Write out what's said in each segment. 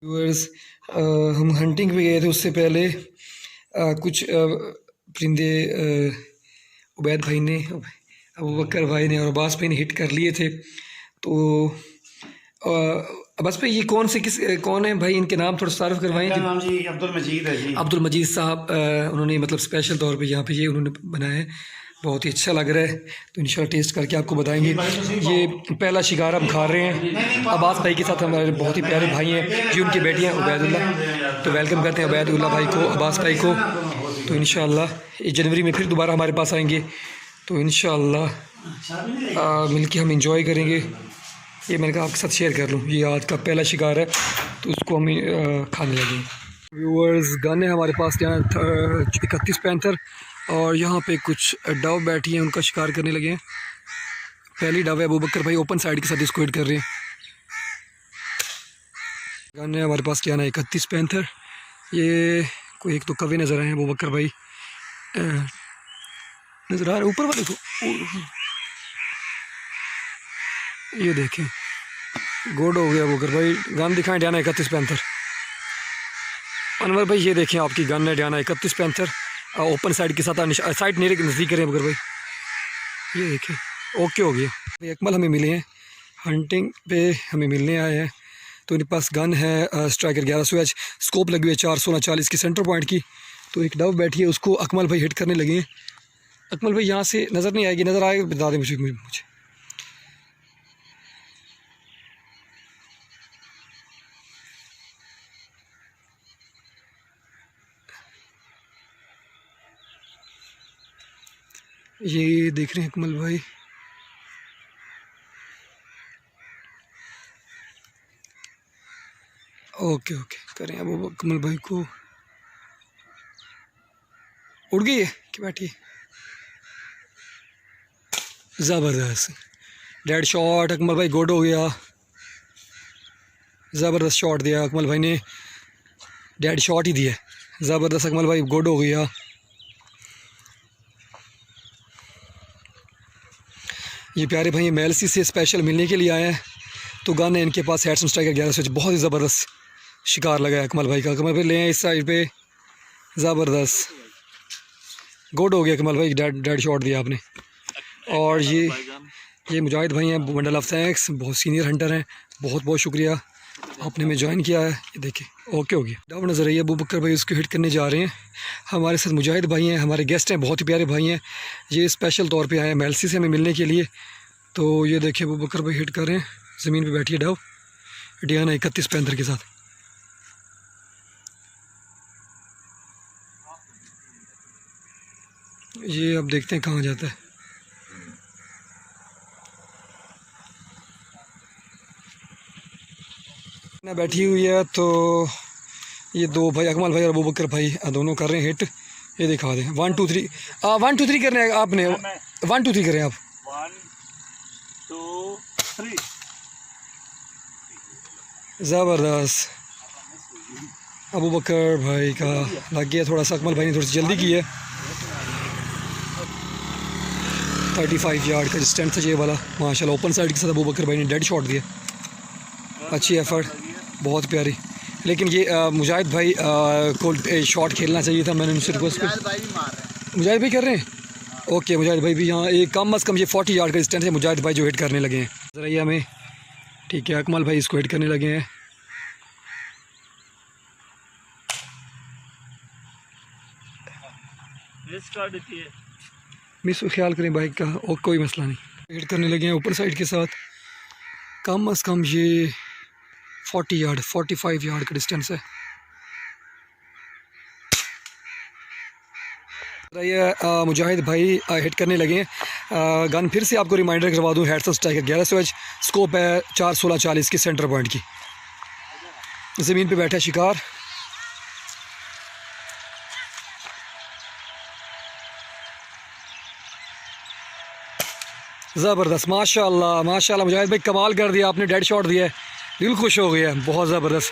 Viewers हम hunting पे गए थे उससे पहले कुछ परिंदे उबैद भाई ने, अबू बकर भाई ने और अब्बास भाई ने हिट कर लिए थे। तो अब्बास भाई ये कौन है भाई, इनके नाम थोड़ा तारुफ करवाएं। मेरा नाम जी अब्दुल मजीद है जी। अब्दुल मजीद साहब उन्होंने मतलब स्पेशल तौर पे यहाँ पे ये उन्होंने बनाया है, बहुत ही अच्छा लग रहा है। तो इंशाल्लाह टेस्ट करके आपको बताएंगे। ये पहला शिकार हम खा रहे हैं अब्बास भाई के साथ, हमारे बहुत ही प्यारे भाई हैं जी, उनकी बेटी हैं उबैदुल्लाह। तो वेलकम करते हैं उबैदुल्लाह भाई को, अब्बास भाई को। तो इंशाल्लाह इस जनवरी में फिर दोबारा हमारे पास आएंगे, तो इंशाल्लाह मिलके हम इंजॉय करेंगे। ये मैंने कहा आपके साथ शेयर कर लूँ, ये आज का पहला शिकार है तो उसको हम खाने लगे। व्यूअर्स गन है हमारे पास यहाँ 31 पैंथर, और यहाँ पे कुछ डव बैठी हैं, उनका शिकार करने लगे हैं। पहली डव है, अबू बकर भाई ओपन साइड के साथ इसको हिट कर रहे हैं। गन है हमारे पास क्या ना 31 पैंथर। ये कोई एक तो कवे नज़र आए हैं, अबू बकर भाई नज़र आ रहे ऊपर वाले को, ये देखें गोड हो गया अबू बकर भाई। गन दिखाएं डियाना 31 पैंथर। अनवर भाई ये देखें आपकी गन है डियाना 31 पैंथर, ओपन साइड के साथ साइड मेरे नज़दीक करें बकर भाई, ये देखें ओके हो गया। भाई अकमल हमें मिले हैं, हंटिंग पे हमें मिलने आए हैं। तो इनके पास गन है स्ट्राइकर 1100H, स्कोप लगी हुई है 4/16/40 की सेंटर पॉइंट की। तो एक डव बैठी है, उसको अकमल भाई हिट करने लगे हैं। अकमल भाई यहाँ से नज़र नहीं आएगी, नज़र आएगी बता दें मुझे। ये देख रहे हैं अकमल भाई, ओके करें अब अकमल भाई को। उड़ गई है कि बैठी, ज़बरदस्त डेड शॉट। अकमल भाई गुड हो गया, ज़बरदस्त शॉट दिया अकमल भाई ने, डेड शॉट ही दिया, ज़बरदस्त अकमल भाई गुड हो गया। ये प्यारे भाई मेलसी से स्पेशल मिलने के लिए आए हैं। तो गन है इनके पास हेडसन स्ट्राइकर 1100, बहुत ही ज़बरदस्त शिकार लगा है अकमल भाई का। अकमल भाई ले आए इस साइड पे, ज़बरदस्त गुड हो गया अकमल भाई, डेड शॉट दिया आपने। और ये मुजाहिद भाई हैं, बंडल ऑफ थैंक्स, बहुत सीनियर हंटर हैं, बहुत बहुत शुक्रिया आपने हमें ज्वाइन किया है। ये देखिए ओके हो गया, डब नज़र आई है, अबू बकर भाई उसको हिट करने जा रहे हैं। हमारे साथ मुजाहिद भाई हैं, हमारे गेस्ट हैं, बहुत ही प्यारे भाई हैं, ये स्पेशल तौर पे आए हैं मेलसी से हमें मिलने के लिए। तो ये देखिए अबू बकर भाई हिट कर रहे हैं, ज़मीन पे बैठी है डव डियाना 31 पैंथर के साथ। ये अब देखते हैं कहाँ जाता है। ना बैठी हुई है, तो ये दो भाई अकमल भाई और अबू बकर भाई दोनों कर रहे हैं हिट। ये दिखा दें 1 2 3 1 2 3 करने हैं आपने, 1 2 3 करें आप 1 2 3। ज़बरदस्त अबू बकर भाई का लग गया थोड़ा सा, अकमल भाई ने थोड़ी सी जल्दी की है। 35 यार्ड का डिस्टेंस था ये वाला, माशाल्लाह ओपन साइड के साथ अबू बकर भाई ने डेड शॉट दिया, अच्छी एफर्ट, बहुत प्यारी। लेकिन ये मुजाहिद भाई को शॉट खेलना चाहिए था, मैंने उनसे रिक्वेस्ट की। मुजाहिद भाई कर रहे हैं, ओके मुजाहिद भाई भी यहाँ एक कम अज़ कम ये 40 यार्ड का डिस्टेंस है, मुजाहिद भाई जो हिट करने लगे हैं ज़रा ये हमें, ठीक है। अकमल भाई इसको हिट करने लगे हैं, मिस ख्याल करें बाइक का, और कोई मसला नहीं। हिट करने लगे हैं ऊपर साइड के साथ, कम अज़ कम ये 40 यार्ड 45 यार्ड का डिस्टेंस है। ये मुजाहिद भाई हिट करने लगे हैं। गन फिर से आपको रिमाइंडर करवा दूं, हेडसन स्ट्राइकर 1100H, स्कोप है 4/16/40 की सेंटर पॉइंट की। ज़मीन पे बैठा शिकार, ज़बरदस्त माशाल्लाह माशाल्लाह मुजाहिद भाई कमाल कर दिया आपने, डेड शॉट दिया है, दिल खुश हो गया, बहुत ज़बरदस्त।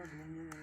पूरा घूमने में